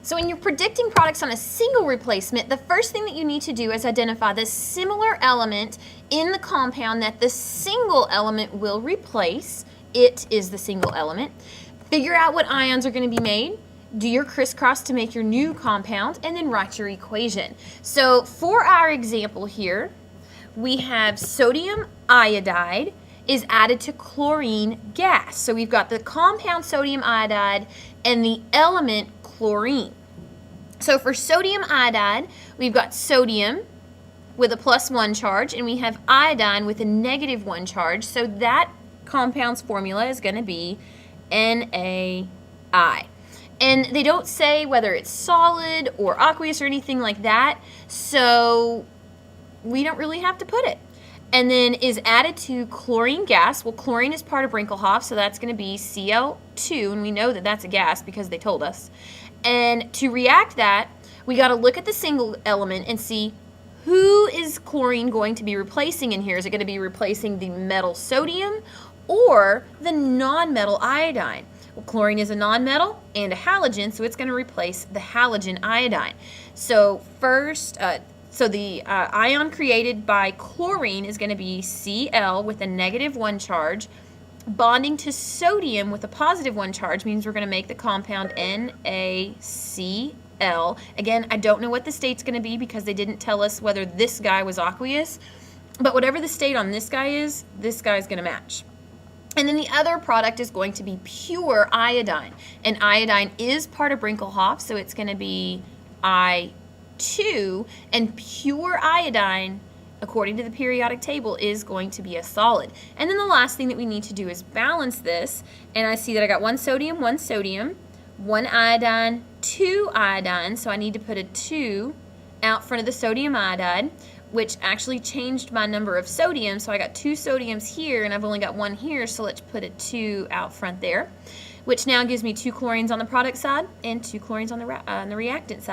So when you're predicting products on a single replacement, the first thing that you need to do is identify the similar element in the compound that the single element will replace. It is the single element. Figure out what ions are going to be made. Do your crisscross to make your new compound, and then write your equation. So for our example here, we have sodium iodide is added to chlorine gas. So we've got the compound sodium iodide and the element chlorine. So for sodium iodide, we've got sodium with a +1 charge, and we have iodine with a -1 charge. So that compound's formula is going to be NaI. And they don't say whether it's solid or aqueous or anything like that, so we don't really have to put it. And then is added to chlorine gas. Well, chlorine is part of Brinkelhoff, so that's going to be Cl2, and we know that that's a gas because they told us. And to react that, we got to look at the single element and see who is chlorine going to be replacing in here. Is it going to be replacing the metal sodium or the non-metal iodine? Well, chlorine is a non-metal and a halogen, so it's going to replace the halogen iodine. So first, the ion created by chlorine is going to be Cl with a -1 charge. Bonding to sodium with a +1 charge means we're going to make the compound NaCl. Again, I don't know what the state's going to be because they didn't tell us whether this guy was aqueous, but whatever the state on this guy is, this guy's going to match. And then the other product is going to be pure iodine. And iodine is part of Brinkelhoff, so it's going to be I2. And pure iodine, according to the periodic table, is going to be a solid. And then the last thing that we need to do is balance this. And I see that I got 1 sodium, 1 iodine, 2 iodine. So I need to put a 2 out front of the sodium iodide, which actually changed my number of sodiums. So I got 2 sodiums here, and I've only got 1 here, so let's put a 2 out front there, which now gives me 2 chlorines on the product side and 2 chlorines on the reactant side.